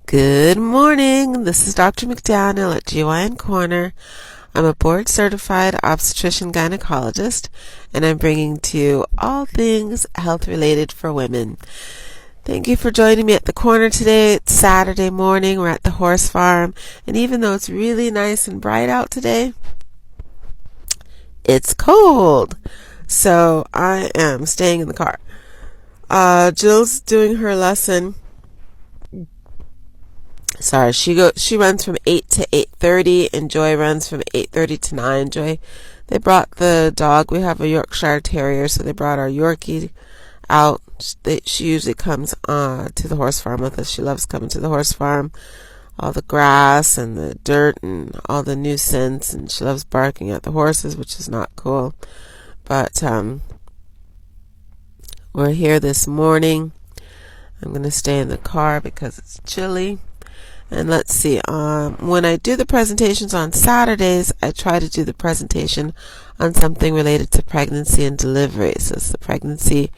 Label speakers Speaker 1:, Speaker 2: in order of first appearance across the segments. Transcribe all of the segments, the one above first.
Speaker 1: Good morning. This is Dr. McDaniel at GYN Corner. I'm a board-certified obstetrician gynecologist, and I'm bringing to you all things health-related for women. Thank you for joining me at the corner today. It's Saturday morning. We're at the horse farm, and even though it's really nice and bright out today, it's cold. So I am staying in the car. Jill's doing her lesson. Sorry, she runs from 8 to 8:30, and Joy runs from 8:30 to 9. Joy, they brought the dog. We have a Yorkshire Terrier, so they brought our Yorkie out. She usually comes to the horse farm with us. She loves coming to the horse farm. All the grass and the dirt and all the nuisance, and she loves barking at the horses, which is not cool. But we're here this morning. I'm going to stay in the car because it's chilly. And let's see, when I do the presentations on Saturdays, I try to do the presentation on something related to pregnancy and delivery. So it's the pregnancy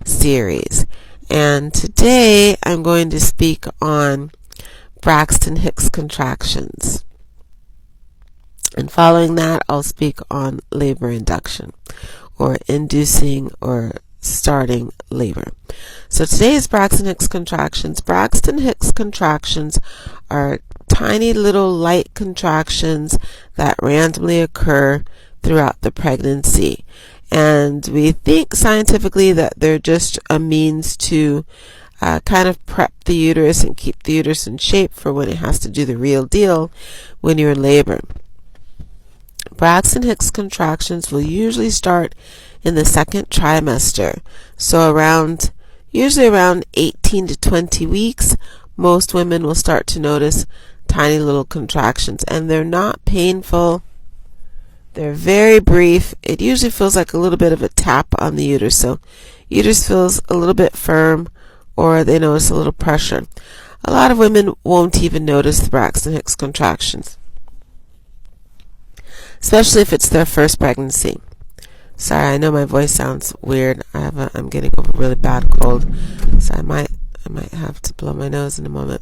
Speaker 1: series. And today I'm going to speak on Braxton Hicks contractions. And following that, I'll speak on labor induction, or inducing or starting labor. So today is Braxton Hicks contractions. Braxton Hicks contractions are tiny little light contractions that randomly occur throughout the pregnancy. And we think scientifically that they're just a means to kind of prep the uterus and keep the uterus in shape for when it has to do the real deal when you're in labor. Braxton Hicks contractions will usually start in the second trimester. So usually around 18 to 20 weeks, most women will start to notice tiny little contractions, and they're not painful. They're very brief. It usually feels like a little bit of a tap on the uterus. So uterus feels a little bit firm, or they notice a little pressure. A lot of women won't even notice the Braxton Hicks contractions, especially if it's their first pregnancy. Sorry, I know my voice sounds weird. I'm getting over a really bad cold, so I might have to blow my nose in a moment.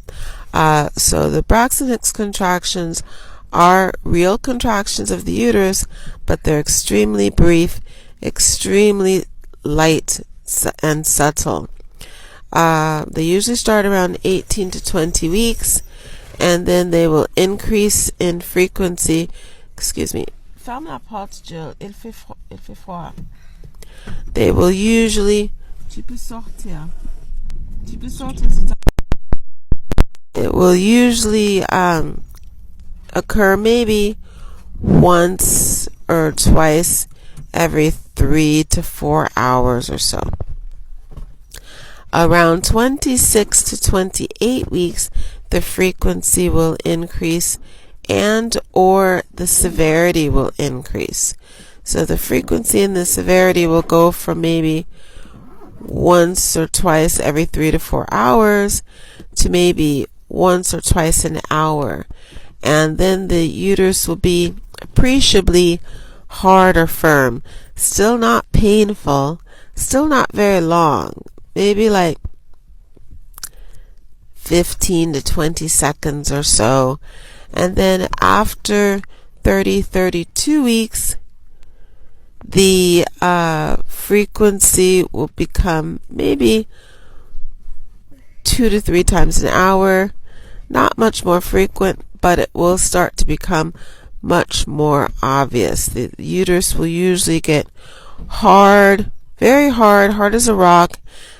Speaker 1: So the Braxton Hicks contractions are real contractions of the uterus, but they're extremely brief, extremely light and subtle. They usually start around 18 to 20 weeks, and then they will increase in frequency. Excuse me. Ferme la porte, Jill. Il fait froid. They will usually. Tu peux sortir. It will usually occur maybe once or twice every 3 to 4 hours or so. Around 26 to 28 weeks, the frequency will increase and or the severity will increase. So the frequency and the severity will go from maybe once or twice every 3 to 4 hours to maybe once or twice an hour. And then the uterus will be appreciably hard or firm. Still not painful, still not very long. Maybe like 15 to 20 seconds or so. And then after 32 weeks, the frequency will become maybe 2 to 3 times an hour. Not much more frequent, but it will start to become much more obvious. The uterus will usually get hard, very hard, hard as a rock.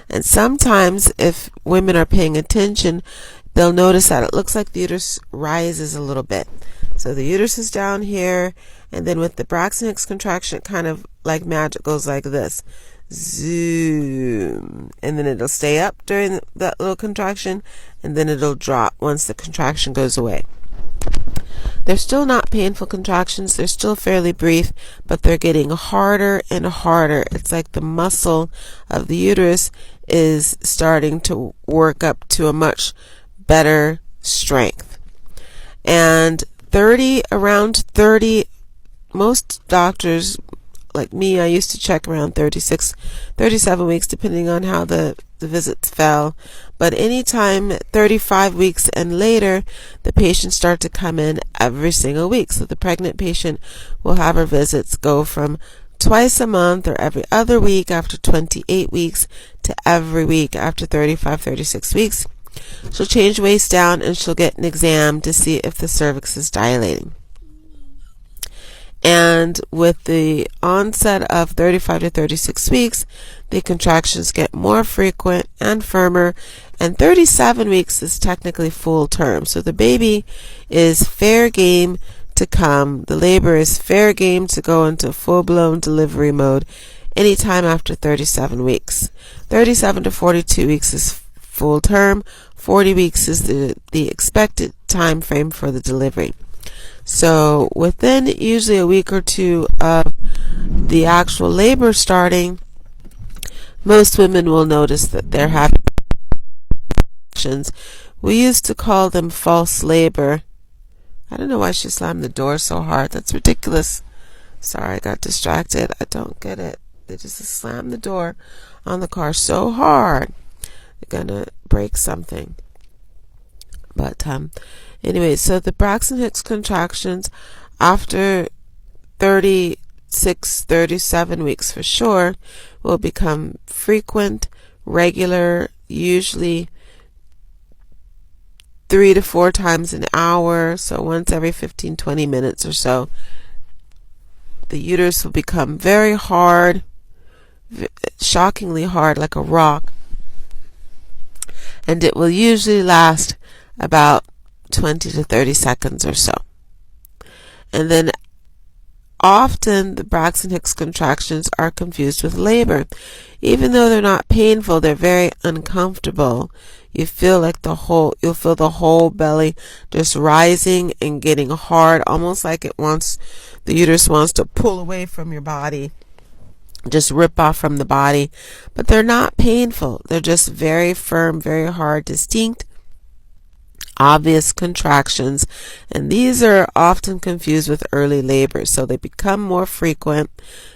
Speaker 1: And sometimes, if women are paying attention, they'll notice that it looks like the uterus rises a little bit. So the uterus is down here, and then with the Braxton Hicks contraction, it kind of like magic goes like this. Zoom. And then it'll stay up during that little contraction, and then it'll drop once the contraction goes away. They're still not painful contractions. They're still fairly brief, but they're getting harder and harder. It's like the muscle of the uterus is starting to work up to a much better strength. And around 30, most doctors, like me, I used to check around 36, 37 weeks, depending on how the the visits fell. But anytime 35 weeks and later, the patients start to come in every single week. So the pregnant patient will have her visits go from twice a month or every other week after 28 weeks to every week after 35, 36 weeks. She'll change waist down and she'll get an exam to see if the cervix is dilating. And with the onset of 35 to 36 weeks, the contractions get more frequent and firmer, and 37 weeks is technically full term. So the baby is fair game to come. The labor is fair game to go into full-blown delivery mode anytime after 37 weeks. 37 to 42 weeks is full term. 40 weeks is the expected time frame for the delivery. So within usually a week or two of the actual labor starting, most women will notice that they're having contractions. We used to call them false labor. I don't know why she slammed the door so hard. That's ridiculous. Sorry, I got distracted. I don't get it. They just slammed the door on the car so hard. They're going to break something. But anyway, so the Braxton Hicks contractions after 36, 37 weeks for sure will become frequent, regular, usually 3 to 4 times an hour, so once every 15, 20 minutes or so. The uterus will become very hard, shockingly hard, like a rock, and it will usually last about 20 to 30 seconds or so. And then often the Braxton Hicks contractions are confused with labor. Even though they're not painful, they're very uncomfortable. You'll feel the whole belly just rising and getting hard, almost like the uterus wants to pull away from your body, just rip off from the body. But they're not painful. They're just very firm, very hard, distinct, obvious contractions, and these are often confused with early labor, so they become more frequent.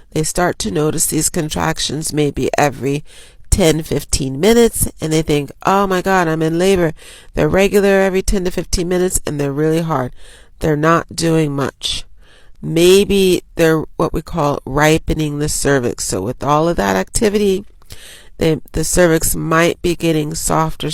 Speaker 1: They start to notice these contractions maybe every 10-15 minutes, and they think, oh my God, I'm in labor. They're regular every 10 to 15 minutes, and they're really hard. They're not doing much. Maybe they're what we call ripening the cervix. So with all of that activity, the cervix might be getting softer,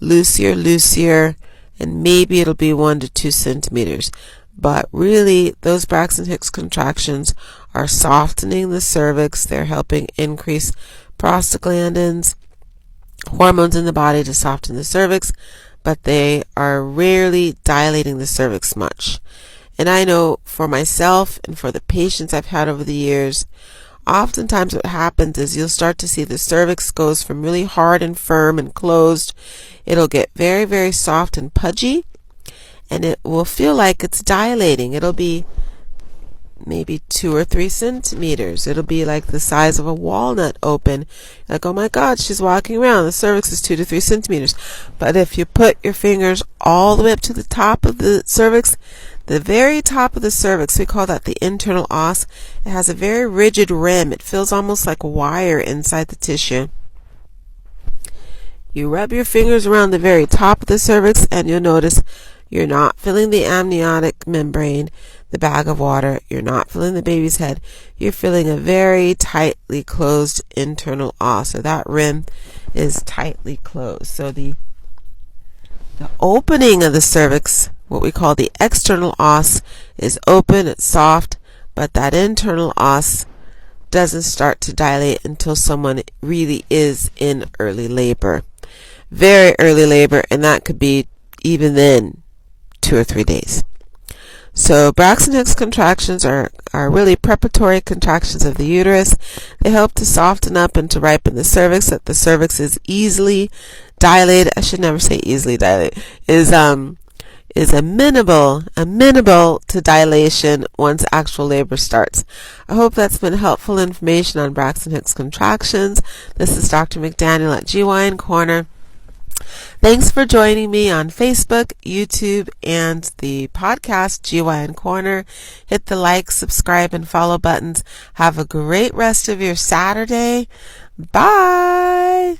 Speaker 1: loosier, and maybe it'll be 1 to 2 centimeters. But really, those Braxton Hicks contractions are softening the cervix. They're helping increase prostaglandins, hormones in the body to soften the cervix, but they are rarely dilating the cervix much. And I know for myself and for the patients I've had over the years, oftentimes what happens is you'll start to see the cervix goes from really hard and firm and closed. It'll get very, very soft and pudgy, and it will feel like it's dilating. It'll be maybe 2 or 3 centimeters. It'll be like the size of a walnut open. Like, oh my God, she's walking around. The cervix is 2 to 3 centimeters. But if you put your fingers all the way up to the top of the cervix, the very top of the cervix, we call that the internal os. It has a very rigid rim. It feels almost like wire inside the tissue. You rub your fingers around the very top of the cervix, and you'll notice you're not feeling the amniotic membrane, the bag of water. You're not feeling the baby's head. You're feeling a very tightly closed internal os. So that rim is tightly closed. So the opening of the cervix, what we call the external os, is open, it's soft, but that internal os doesn't start to dilate until someone really is in early labor. Very early labor, and that could be even then 2 or 3 days. So Braxton Hicks contractions are really preparatory contractions of the uterus. They help to soften up and to ripen the cervix, that the cervix is easily dilated. I should never say easily dilated. Is amenable to dilation once actual labor starts. I hope that's been helpful information on Braxton Hicks contractions. This is Dr. McDaniel at GYN Corner. Thanks for joining me on Facebook, YouTube, and the podcast GYN Corner. Hit the like, subscribe, and follow buttons. Have a great rest of your Saturday. Bye.